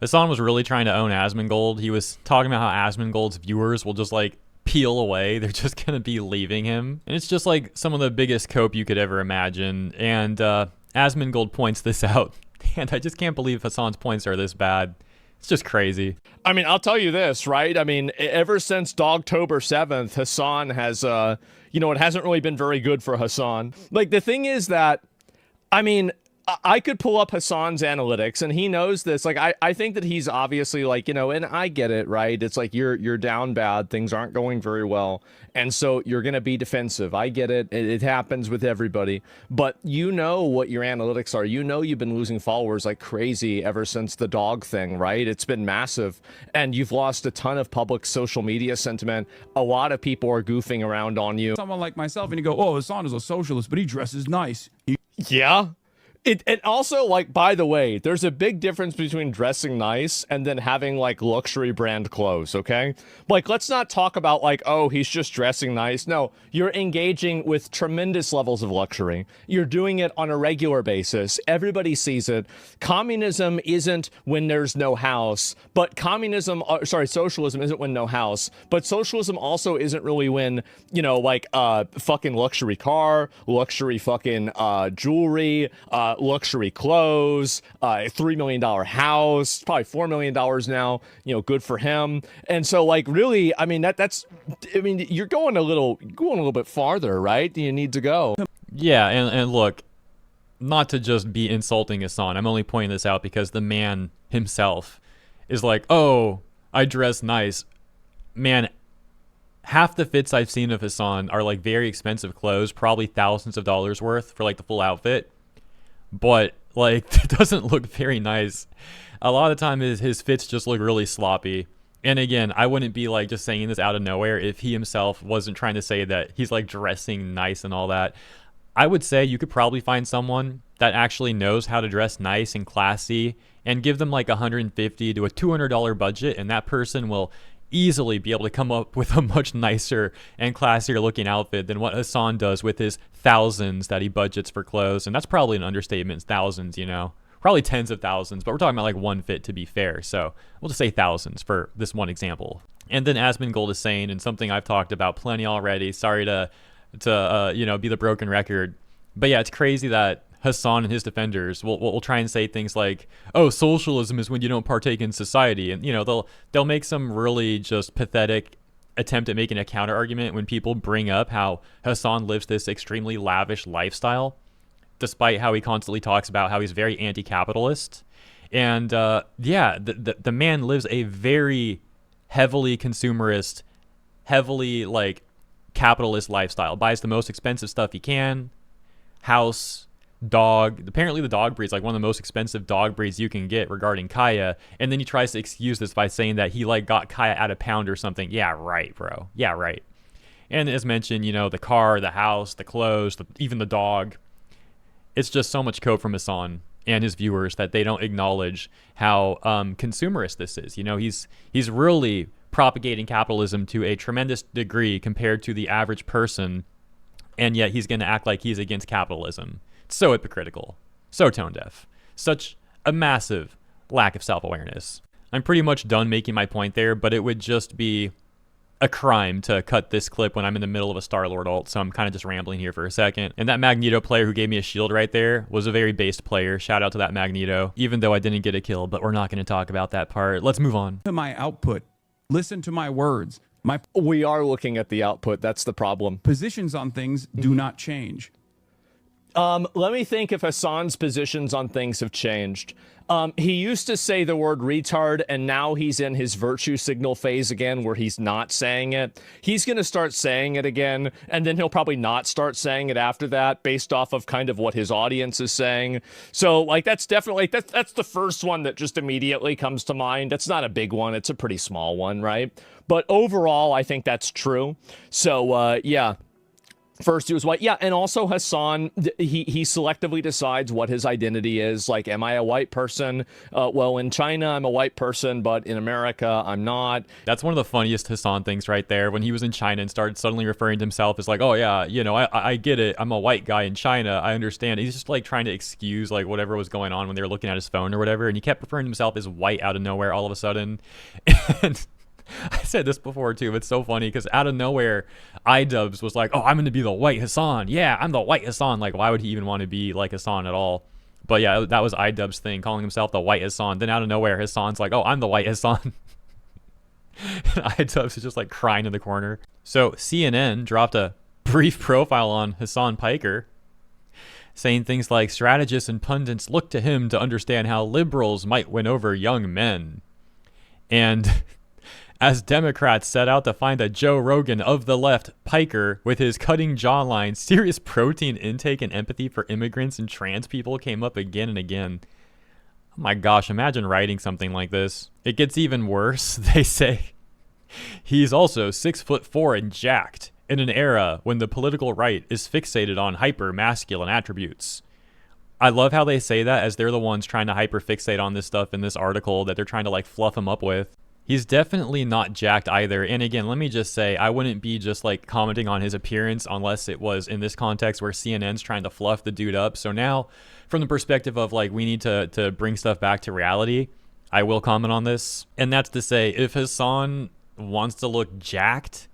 Hasan was really trying to own Asmongold. He was talking about how Asmongold's viewers will just like peel away. They're just gonna be leaving him. And it's just like some of the biggest cope you could ever imagine. And Asmongold points this out. And I just can't believe Hasan's points are this bad. It's just crazy. I mean, I'll tell you this, right? I mean, ever since Dogtober 7th, Hasan has, it hasn't really been very good for Hasan. Like, the thing is that, I mean, I could pull up Hasan's analytics, and he knows this. Like, I think that he's obviously like, and I get it, right? It's like you're down bad, things aren't going very well, and so you're gonna be defensive. I get it. It happens with everybody. But you know what your analytics are. You know you've been losing followers like crazy ever since the dog thing, right? It's been massive, and you've lost a ton of public social media sentiment. A lot of people are goofing around on you. Someone like myself, and you go, "Oh, Hasan is a socialist, but he dresses nice." Yeah. It also, like, by the way, there's a big difference between dressing nice and then having, like, luxury brand clothes, okay? Like, let's not talk about, like, oh, he's just dressing nice. No, you're engaging with tremendous levels of luxury. You're doing it on a regular basis. Everybody sees it. Communism isn't when there's no house, but socialism isn't when no house, but socialism also isn't really when, fucking luxury car, luxury fucking jewelry, luxury clothes, $3 million house, probably $4 million now, good for him. And so, like, really, I mean, you're going a little bit farther, right? You need to go. Yeah, and look, not to just be insulting Hasan, I'm only pointing this out because the man himself is like, oh, I dress nice. Man, half the fits I've seen of Hasan are like very expensive clothes, probably thousands of dollars worth for like the full outfit. But like, it doesn't look very nice. A lot of the time his fits just look really sloppy. And again, I wouldn't be like just saying this out of nowhere if he himself wasn't trying to say that he's like dressing nice and all that. I would say you could probably find someone that actually knows how to dress nice and classy and give them like $150 to a $200 budget, and that person will easily be able to come up with a much nicer and classier looking outfit than what Hasan does with his thousands that he budgets for clothes. And that's probably an understatement. It's thousands, probably tens of thousands, but we're talking about like one fit to be fair. So we'll just say thousands for this one example. And then Asmongold is saying, and something I've talked about plenty already, sorry to be the broken record, but yeah, it's crazy that Hasan and his defenders will try and say things like, oh, socialism is when you don't partake in society. And, they'll make some really just pathetic attempt at making a counter argument when people bring up how Hasan lives this extremely lavish lifestyle, despite how he constantly talks about how he's very anti-capitalist. And the man lives a very heavily consumerist, heavily like capitalist lifestyle, buys the most expensive stuff he can, house, dog. Apparently the dog breed's like one of the most expensive dog breeds you can get regarding Kaya, and then he tries to excuse this by saying that he like got Kaya at a pound or something. Yeah, right, bro. Yeah, right. And as mentioned, the car, the house, the clothes, even the dog. It's just so much cope from Hasan and his viewers that they don't acknowledge how consumerist this is. He's really propagating capitalism to a tremendous degree compared to the average person, and yet he's going to act like he's against capitalism. So hypocritical, so tone deaf, such a massive lack of self-awareness. I'm pretty much done making my point there, but it would just be a crime to cut this clip when I'm in the middle of a Star-Lord ult, so I'm kind of just rambling here for a second. And that Magneto player who gave me a shield right there was a very based player. Shout out to that Magneto, even though I didn't get a kill, but we're not going to talk about that part. Let's move on. To my output, listen to my words. My We are looking at the output. That's the problem. positions on things do not change. Let me think if Hasan's positions on things have changed. He used to say the word retard, and now he's in his virtue signal phase again where he's not saying it. He's going to start saying it again, and then he'll probably not start saying it after that based off of kind of what his audience is saying. So, like, that's definitely, that's the first one that just immediately comes to mind. It's not a big one. It's a pretty small one, right? But overall, I think that's true. So, yeah. First he was white, yeah, and also Hasan, he selectively decides what his identity is. Like, am I a white person? Well, in China, I'm a white person, but in America, I'm not. That's one of the funniest Hasan things right there. When he was in China and started suddenly referring to himself as like, oh yeah, you know, I get it. I'm a white guy in China. I understand. He's just like trying to excuse like whatever was going on when they were looking at his phone or whatever. And he kept referring to himself as white out of nowhere all of a sudden. And I said this before too. It's so funny because out of nowhere, iDubbz was like, "Oh, I'm going to be the white Hasan. Yeah, I'm the white Hasan." Like, why would he even want to be like Hasan at all? But yeah, that was iDubbz's thing, calling himself the white Hasan. Then out of nowhere, Hasan's like, "Oh, I'm the white Hasan." And iDubbz is just like crying in the corner. So CNN dropped a brief profile on Hasan Piker, saying things like, "Strategists and pundits look to him to understand how liberals might win over young men." And as Democrats set out to find a Joe Rogan of the left, Piker, with his cutting jawline, serious protein intake, and empathy for immigrants and trans people came up again and again. Oh my gosh, imagine writing something like this. It gets even worse. They say he's also 6'4" and jacked in an era when the political right is fixated on hyper-masculine attributes. I love how they say that as they're the ones trying to hyper-fixate on this stuff in this article that they're trying to like fluff him up with. He's definitely not jacked either. And again, let me just say, I wouldn't be just like commenting on his appearance unless it was in this context where CNN's trying to fluff the dude up. So now, from the perspective of like, we need to bring stuff back to reality, I will comment on this. And that's to say, if Hasan wants to look jacked,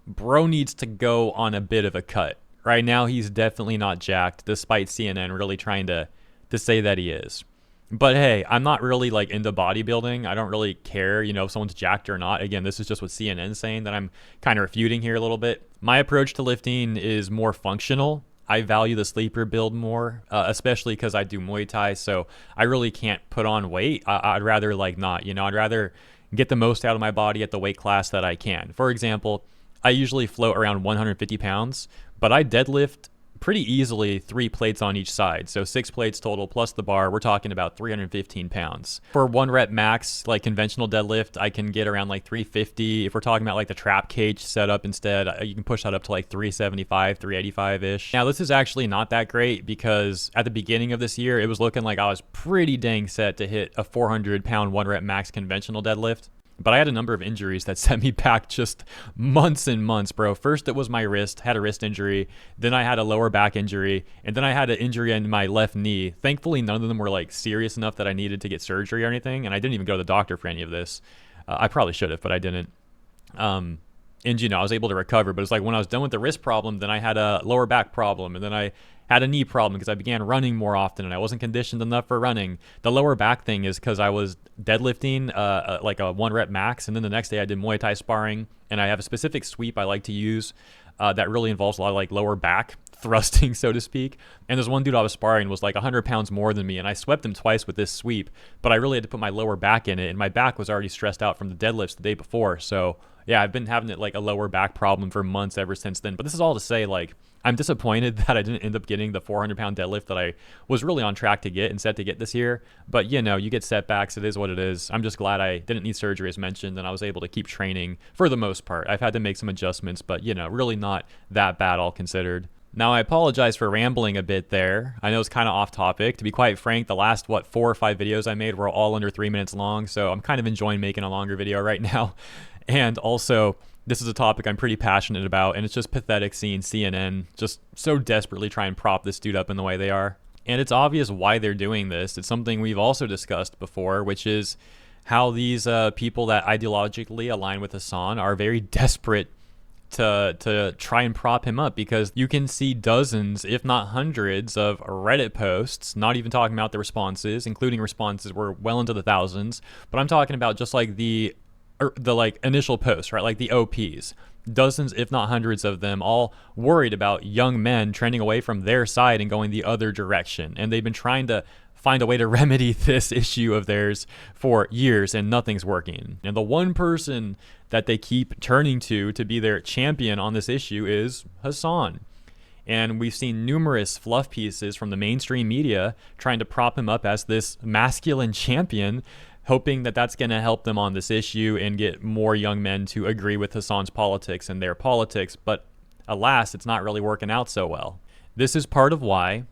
bro needs to go on a bit of a cut. Right now, he's definitely not jacked, despite CNN really trying to say that he is. But hey, I'm not really like into bodybuilding. I don't really care, you know, if someone's jacked or not. Again, this is just what CNN's saying that I'm kind of refuting here a little bit. My approach to lifting is more functional. I value the sleeper build more, especially because I do Muay Thai, so I really can't put on weight. I'd rather like not, you know, I'd rather get the most out of my body at the weight class that I can. For example, I usually float around 150 pounds, but I deadlift pretty easily 3 plates on each side. So 6 plates total plus the bar. We're talking about 315 pounds. For 1 rep max, like conventional deadlift, I can get around like 350. If we're talking about like the trap cage setup instead, you can push that up to like 375, 385-ish. Now, this is actually not that great because at the beginning of this year, it was looking like I was pretty dang set to hit a 400 pound 1 rep max conventional deadlift. But I had a number of injuries that set me back just months and months, bro. First, it was my wrist, had a wrist injury. Then I had a lower back injury. And then I had an injury in my left knee. Thankfully, none of them were like serious enough that I needed to get surgery or anything. And I didn't even go to the doctor for any of this. I probably should have, but I didn't. And, you know, I was able to recover. But it's like when I was done with the wrist problem, then I had a lower back problem. And then I had a knee problem because I began running more often and I wasn't conditioned enough for running. The lower back thing is because I was deadlifting like a 1 rep max, and then the next day I did Muay Thai sparring, and I have a specific sweep I like to use that really involves a lot of like lower back thrusting, so to speak. And there's one dude I was sparring was like 100 pounds more than me, and I swept him twice with this sweep, but I really had to put my lower back in it, and my back was already stressed out from the deadlifts the day before. So yeah, I've been having it like a lower back problem for months ever since then. But this is all to say, like, I'm disappointed that I didn't end up getting the 400-pound deadlift that I was really on track to get and set to get this year. But, you know, you get setbacks. It is what it is. I'm just glad I didn't need surgery, as mentioned, and I was able to keep training for the most part. I've had to make some adjustments, but, you know, really not that bad all considered. Now, I apologize for rambling a bit there. I know it's kind of off topic. To be quite frank, the last, 4 or 5 videos I made were all under 3 minutes long, so I'm kind of enjoying making a longer video right now. And also, this is a topic I'm pretty passionate about, and it's just pathetic seeing CNN just so desperately try and prop this dude up in the way they are. And it's obvious why they're doing this. It's something we've also discussed before, which is how these people that ideologically align with Hasan are very desperate to try and prop him up, because you can see dozens, if not hundreds, of Reddit posts, not even talking about the responses, including responses were well into the thousands, but I'm talking about just like the like initial posts, right? Like the OPs, dozens, if not hundreds of them, all worried about young men trending away from their side and going the other direction. And they've been trying to find a way to remedy this issue of theirs for years, and nothing's working. And the one person that they keep turning to be their champion on this issue is Hasan. And we've seen numerous fluff pieces from the mainstream media trying to prop him up as this masculine champion, hoping that that's going to help them on this issue and get more young men to agree with Hasan's politics and their politics. But alas, it's not really working out so well. This is part of why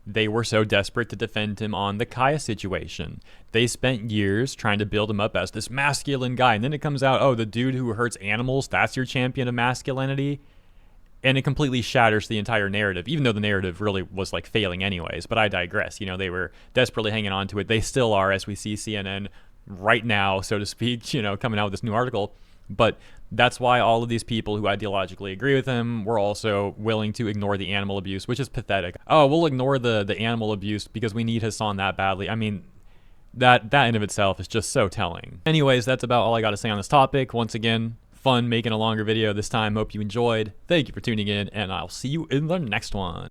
they were so desperate to defend him on the Kaya situation. They spent years trying to build him up as this masculine guy, and then it comes out, oh, the dude who hurts animals, that's your champion of masculinity? And it completely shatters the entire narrative, even though the narrative really was like failing anyways. But I digress. You know, they were desperately hanging on to it. They still are, as we see CNN right now, so to speak, you know, coming out with this new article. But that's why all of these people who ideologically agree with him were also willing to ignore the animal abuse, which is pathetic. Oh, we'll ignore the animal abuse because we need Hasan that badly. I mean, that in and of itself is just so telling. Anyways, that's about all I got to say on this topic. Once again, fun making a longer video this time. Hope you enjoyed. Thank you for tuning in, and I'll see you in the next one.